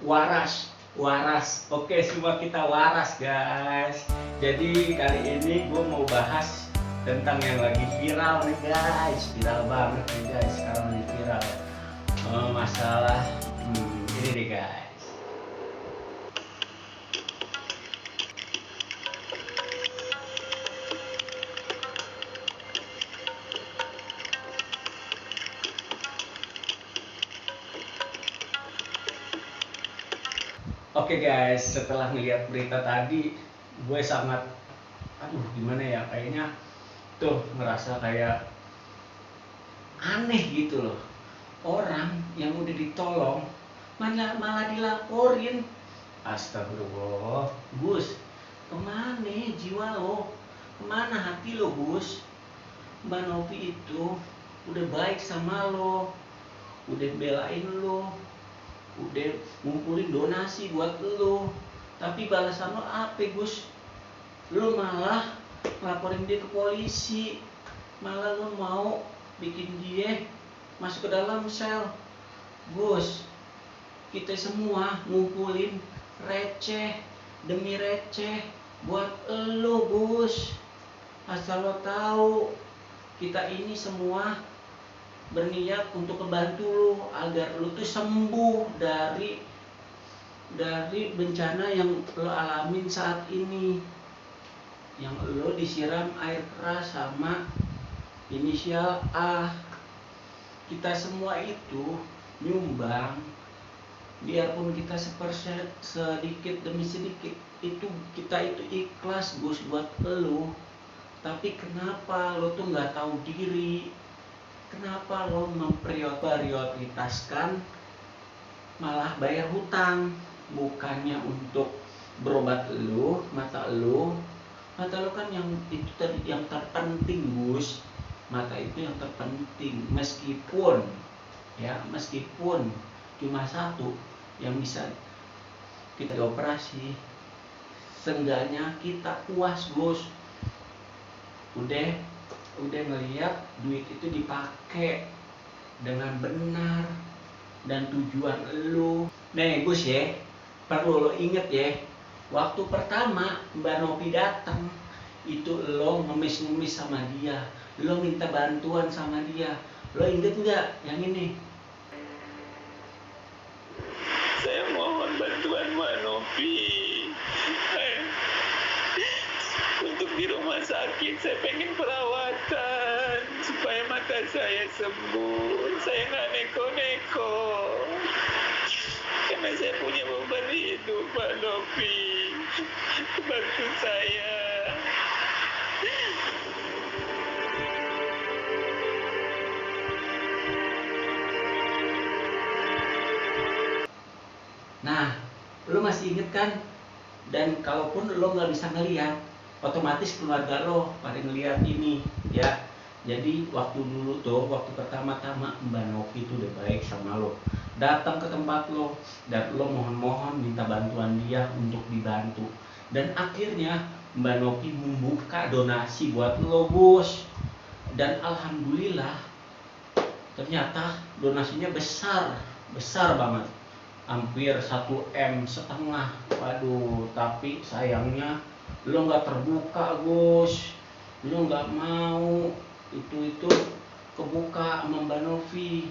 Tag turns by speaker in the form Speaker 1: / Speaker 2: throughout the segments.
Speaker 1: waras, waras. Oke, semua kita waras, guys. Jadi kali ini gue mau bahas tentang yang lagi viral nih, guys. Viral banget nih, guys. Sekarang lagi viral. Masalah ini deh, guys. Oke guys, setelah ngeliat berita tadi, gue sangat, gimana ya, kayaknya tuh ngerasa kayak aneh gitu loh. Orang yang udah ditolong, malah dilaporin. Astagfirullah, Gus, kemana jiwa lo? Kemana hati lo, Gus? Mbak Novi itu udah baik sama lo, udah belain lo, udah ngumpulin donasi buat lo, tapi balasan lo apa, Gus? Lo malah ngelaporin dia ke polisi, malah lo mau bikin dia masuk ke dalam sel. Gus, kita semua ngumpulin receh demi receh buat lo, Gus. Asal lo tahu, kita ini semua berniat untuk membantu lu agar lu tuh sembuh dari bencana yang lo alamin saat ini, yang lo disiram air keras sama inisial A. Kita semua itu nyumbang, biarpun kita sepersen, sedikit demi sedikit, itu kita itu ikhlas, Gus, buat lo. Tapi kenapa lo tuh nggak tahu diri? Kenapa lo memprioritaskan malah bayar hutang, bukannya untuk berobat lo, mata lo kan yang itu yang terpenting, Gus. Mata itu yang terpenting, meskipun cuma satu yang bisa kita dioperasi, seenggaknya kita puas, Gus. Udah ngeliat duit itu dipakai dengan benar dan tujuan lo. Nih, Gus ya, perlu lo inget ya, waktu pertama Mbak Novi datang itu lo ngemis-ngemis sama dia, lo minta bantuan sama dia. Lo inget nggak yang ini?
Speaker 2: Saya mohon bantuan Mbak Novi. Untuk di rumah sakit, saya pengen perawatan supaya mata saya sembuh. Saya nggak neko-neko, karena saya punya beban hidup, Mbak Novi. Bantu saya.
Speaker 1: Nah, lo masih inget kan? Dan kalaupun lo nggak bisa ngeliat, otomatis keluarga lo pada ngeliat ini, ya. Jadi waktu dulu tuh, waktu pertama-tama Mbak Novi itu udah baik sama lo, datang ke tempat lo dan lo mohon-mohon minta bantuan dia untuk dibantu. Dan akhirnya Mbak Novi membuka donasi buat lo, Gus. Dan alhamdulillah, ternyata donasinya besar banget, hampir 1,5 M. Waduh, tapi sayangnya lo nggak terbuka, Gus. Lo nggak mau itu kebuka sama Mbak Novi.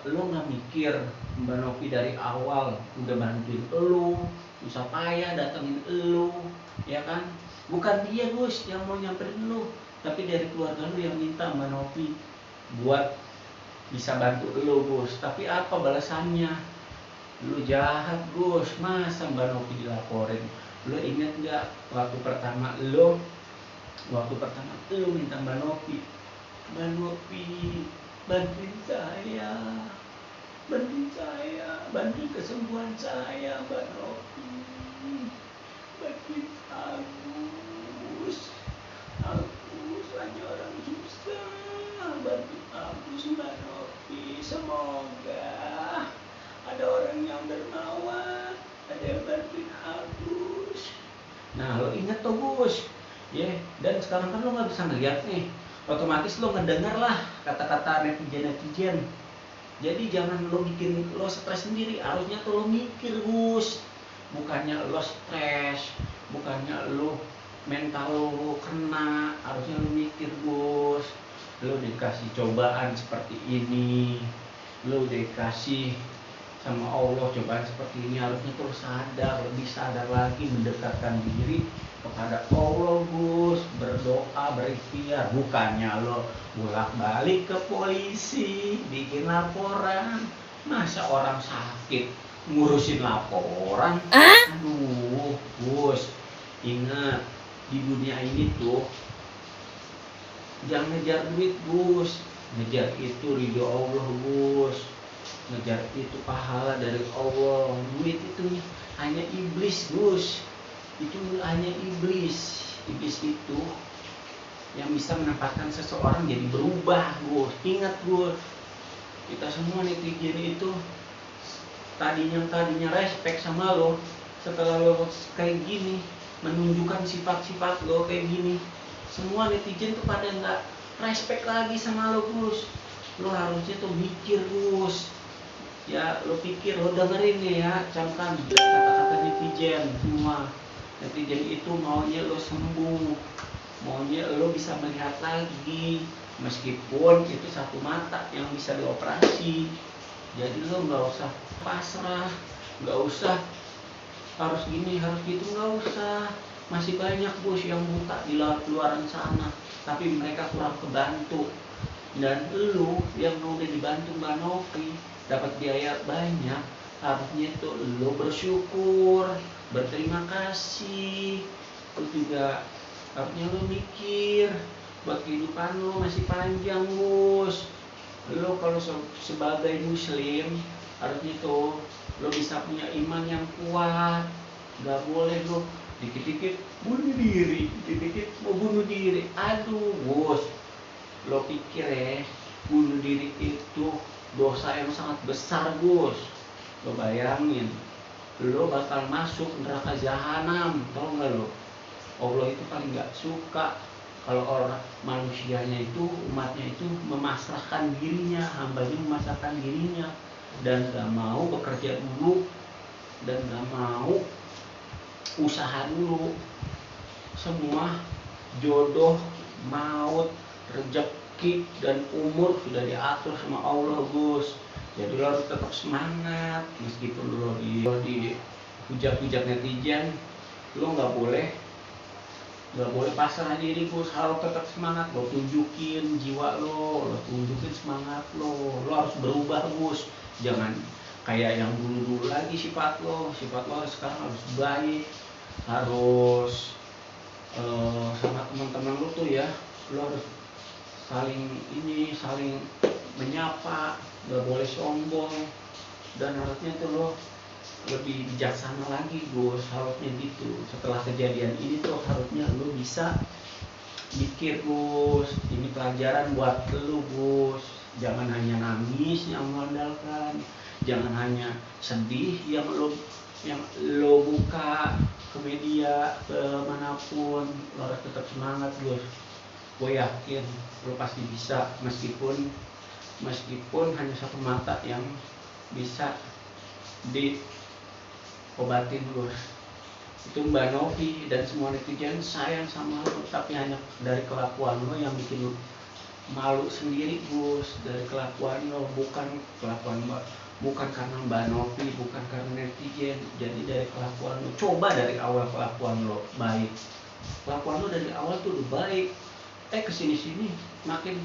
Speaker 1: Lo nggak mikir Mbak Novi dari awal udah bantuin lo, susah payah datengin lo, ya kan? Bukan dia, Gus, yang mau nyamperin lo, tapi dari keluarga lo yang minta Mbak Novi buat bisa bantu lo, Gus. Tapi apa balasannya? Lu jahat, Gus. Masa Mbak Novi dilaporin? Lu inget gak waktu pertama lu minta Mbak Novi, Mbak Novi bantuin saya, bantuin kesembuhan saya, Mbak Novi, bantuin Agus hanya orang susah, bantuin Agus, Mbak Novi. Semoga ada orang yang dermawan, ada yang bantuin Agus. Nah, lo inget tuh, Gus, ya. Dan sekarang kan lo nggak bisa ngeliat nih, otomatis lo ngedenger lah kata-kata netizen. Jadi jangan lo bikin lo stres sendiri, harusnya tuh lo mikir Gus, bukannya lo stres, bukannya lo mental lo kena, harusnya lo mikir Gus. Lo dikasih cobaan seperti ini, lo dikasih sama Allah cobaan seperti ini, harusnya tuh sadar, lebih sadar lagi mendekatkan diri kepada Allah Gus, berdoa, berikhtiar, bukannya lo bolak-balik ke polisi bikin laporan. Masa orang sakit ngurusin laporan? Aduh Gus, ingat di dunia ini tuh jangan ngejar duit Gus, ngejar itu ridho Allah Gus, ngejar itu pahala dari Allah. Duit itu hanya iblis Gus, itu hanya iblis. Iblis itu yang bisa menempatkan seseorang jadi berubah Gus. Ingat Gus, kita semua netizen itu tadinya respect sama lo, setelah lo kayak gini menunjukkan sifat-sifat lo kayak gini, semua netizen tuh pada nggak respect lagi sama lo Gus. Lo harusnya tuh mikir Gus, ya lo pikir, lo dengerin nih ya, camkan kata-kata netizen semua. Netizen itu maunya lo sembuh, maunya lo bisa melihat lagi, meskipun itu satu mata yang bisa dioperasi. Jadi lo nggak usah pasrah, nggak usah harus gini harus gitu, nggak usah. Masih banyak Gus yang buta di luaran sana, tapi mereka kurang kebantu. Dan lo yang udah dibantu Mbak Novi dapat biaya banyak, harusnya itu lo bersyukur, berterima kasih. Lo juga harusnya lo mikir buat kehidupan lo masih panjang Gus. Lo kalau sebagai muslim harusnya tuh lo bisa punya iman yang kuat. Gak boleh lo dikit-dikit bunuh diri, dikit-dikit mau bunuh diri. Aduh Gus, lo pikir ya, bunuh diri itu dosa yang sangat besar Gus. Lo bayangin, lo bakal masuk neraka jahanam, tau gak lo? Allah itu paling gak suka kalau orang manusianya itu, umatnya itu memasrahkan dirinya, hambanya memasrahkan dirinya, dan gak mau bekerja dulu, dan gak mau usaha dulu. Semua jodoh, maut, rezeki, dan umur sudah diatur sama Allah Gus. Jadi lo harus tetap semangat, meskipun lo di hujat-hujat netizen, lo nggak boleh pasrah diri Gus. Harus tetap semangat, lo tunjukin jiwa lo tunjukin semangat lo harus berubah Gus. Jangan kayak yang dulu lagi sifat lo sekarang harus baik, harus sama teman-teman lo tuh ya, lo harus saling menyapa, gak boleh sombong, dan harusnya tuh lo lebih bijaksana lagi Gus, harusnya gitu. Setelah kejadian ini tuh harusnya lo bisa mikir Gus, ini pelajaran buat lo Gus. Jangan hanya nangis yang mengandalkan, jangan hanya sedih yang lo buka ke media, ke manapun. Lo harus tetap semangat Gus. Gue yakin lo pasti bisa, meskipun hanya satu mata yang bisa diobatin Gus. Itu Mbak Novi dan semua netizen sayang sama lo, tapi hanya dari kelakuan lo yang bikin lo malu sendiri Gus. Dari kelakuan lo, bukan karena Mbak Novi, bukan karena netizen. Jadi dari kelakuan lo, coba dari awal kelakuan lo baik, kelakuan lo dari awal tuh udah baik, kesini-sini makin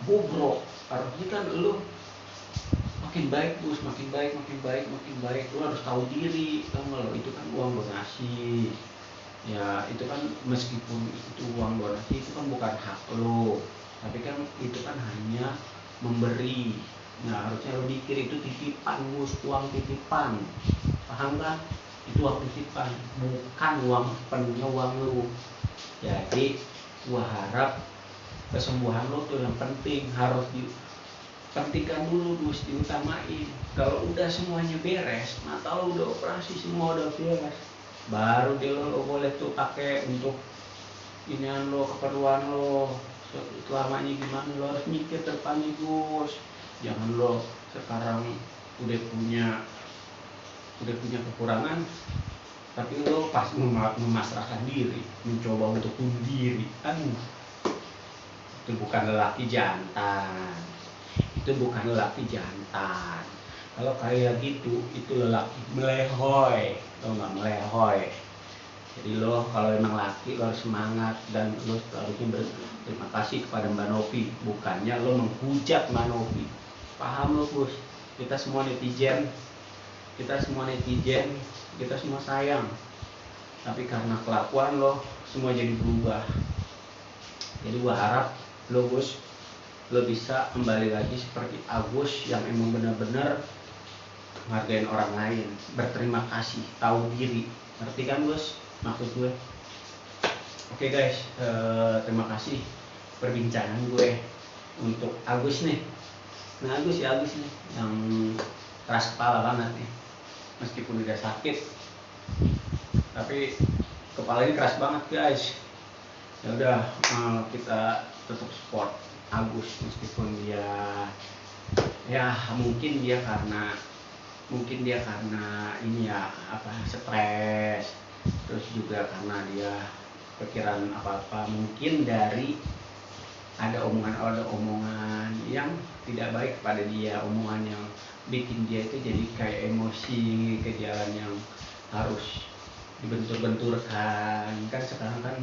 Speaker 1: bobrok. Harusnya kan lo makin baik Gus, makin baik. Lo harus tahu diri, tau gak lo, itu kan uang donasi. Ya itu kan meskipun itu uang donasi, itu kan bukan hak lo, tapi kan itu kan hanya memberi. Nah harusnya lo pikir itu titipan Gus, uang titipan, paham kan? Itu uang titipan, bukan uang penuhnya uang lo. Jadi gua harap kesembuhan lo tuh yang penting, harus dipentingkan dulu Gus, diutamain. Kalau udah semuanya beres, mata lo udah operasi, semua udah beres, baru deh lo boleh tuh pakai untuk inian lo, keperluan lo selamanya. Gimana lo harus mikir depannya Gus. Jangan lo sekarang udah punya kekurangan tapi lo pas memasrahkan diri, mencoba untuk bunuh diri. Itu bukan lelaki jantan. Kalau kayak gitu itu lelaki melehoy. Lo nggak melehoy. Jadi lo kalau emang laki lo harus semangat dan lo harusnya berterima kasih kepada Mbak Novi, bukannya lo menghujat Mbak Novi. Paham lo bos? Kita semua netizen, kita semua sayang. Tapi karena kelakuan lo semua jadi berubah. Jadi gua harap lo bos, lo bisa kembali lagi seperti Agus yang emang benar-benar menghargain orang lain, berterima kasih, tahu diri. Ngerti kan bos maksud gue? Oke guys, terima kasih perbincangan gue untuk Agus nih. Nah Agus nih yang keras kepala banget nih, meskipun udah sakit tapi kepalanya keras banget guys. Ya udah, kita tetap support Agus meskipun dia mungkin dia karena ini ya stres, terus juga karena dia pikiran apa mungkin dari ada omongan yang tidak baik pada dia, omongan yang bikin dia itu jadi kayak emosi ke jalan yang harus dibentur-benturkan. Kan sekarang kan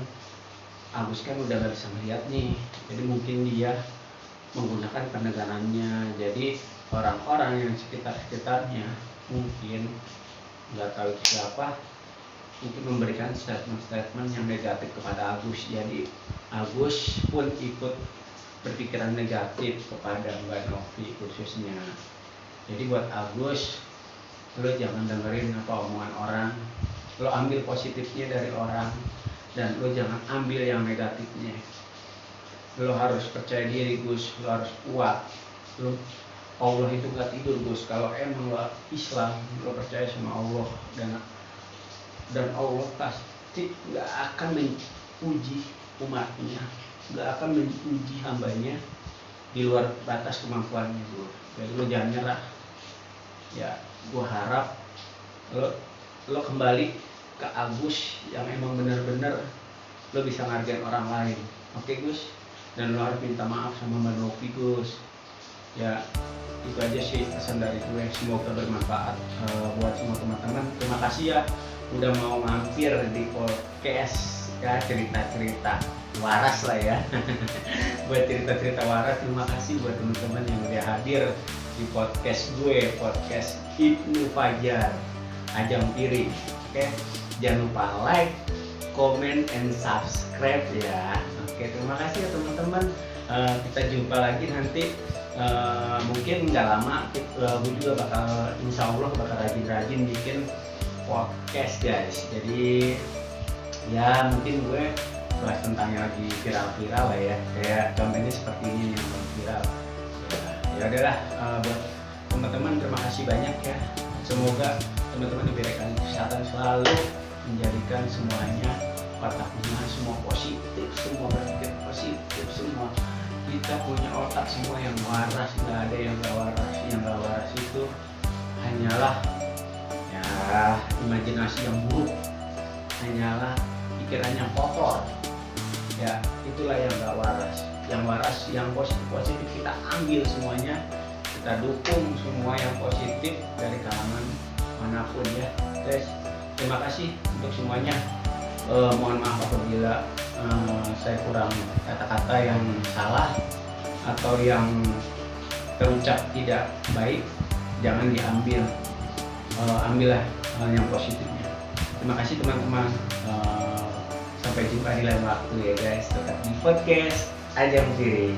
Speaker 1: Agus kan udah gak bisa melihat nih, jadi mungkin dia menggunakan pendengarannya. Jadi orang-orang yang sekitarnya mungkin nggak tahu siapa, mungkin memberikan statement yang negatif kepada Agus. Jadi Agus pun ikut berpikiran negatif kepada Mbak Novi khususnya. Jadi buat Agus, lo jangan dengerin apa omongan orang, lo ambil positifnya dari orang dan lo jangan ambil yang negatifnya. Lo harus percaya diri Gus, lo harus kuat. Allah itu gak tidur Gus. Kalau emang lo Islam, lo percaya sama Allah dan Allah pasti gak akan menguji umatnya, gak akan menguji hambanya di luar batas kemampuannya Gus. Jadi lo jangan nyerah. Ya, gue harap lo kembali ke Agus yang emang benar-benar lo bisa ngargain orang lain. Oke Gus? Dan lo harus minta maaf sama Mbak Novi Gus. Ya itu aja sih pesan dari gue, semoga bermanfaat buat semua teman-teman. Terima kasih ya udah mau mampir di podcast ya, cerita-cerita waras lah ya. Buat cerita-cerita waras, terima kasih buat teman-teman yang udah hadir di podcast gue, podcast Ibnu Fajar Ajang Piring. Oke, jangan lupa like, comment, and subscribe ya. Oke, terima kasih ya teman-teman. Kita jumpa lagi nanti. Mungkin nggak lama, gue juga insya Allah bakal rajin-rajin bikin podcast guys. Jadi ya mungkin gue bahas tentang yang lagi viral-viral lah ya, kayak contohnya seperti ini yang lagi viral. Ya udahlah, buat teman-teman terima kasih banyak ya. Semoga teman-teman diberikan kesehatan selalu, menjadikan semuanya otaknya semua positif, semua berpikir positif, semua kita punya otak semua yang waras, nggak ada yang nggak waras. Yang nggak waras itu hanyalah ya imajinasi yang buruk, hanyalah pikiran yang kotor. Ya itulah yang nggak waras. Yang waras, yang positif kita ambil semuanya, kita dukung semua yang positif dari kalangan manapun ya guys. Terima kasih untuk semuanya. Mohon maaf apabila saya kurang kata-kata yang salah atau yang terucap tidak baik, jangan diambil, ambillah yang positifnya. Terima kasih teman-teman, sampai jumpa di lain waktu ya guys, tetap di podcast Ajang Piring.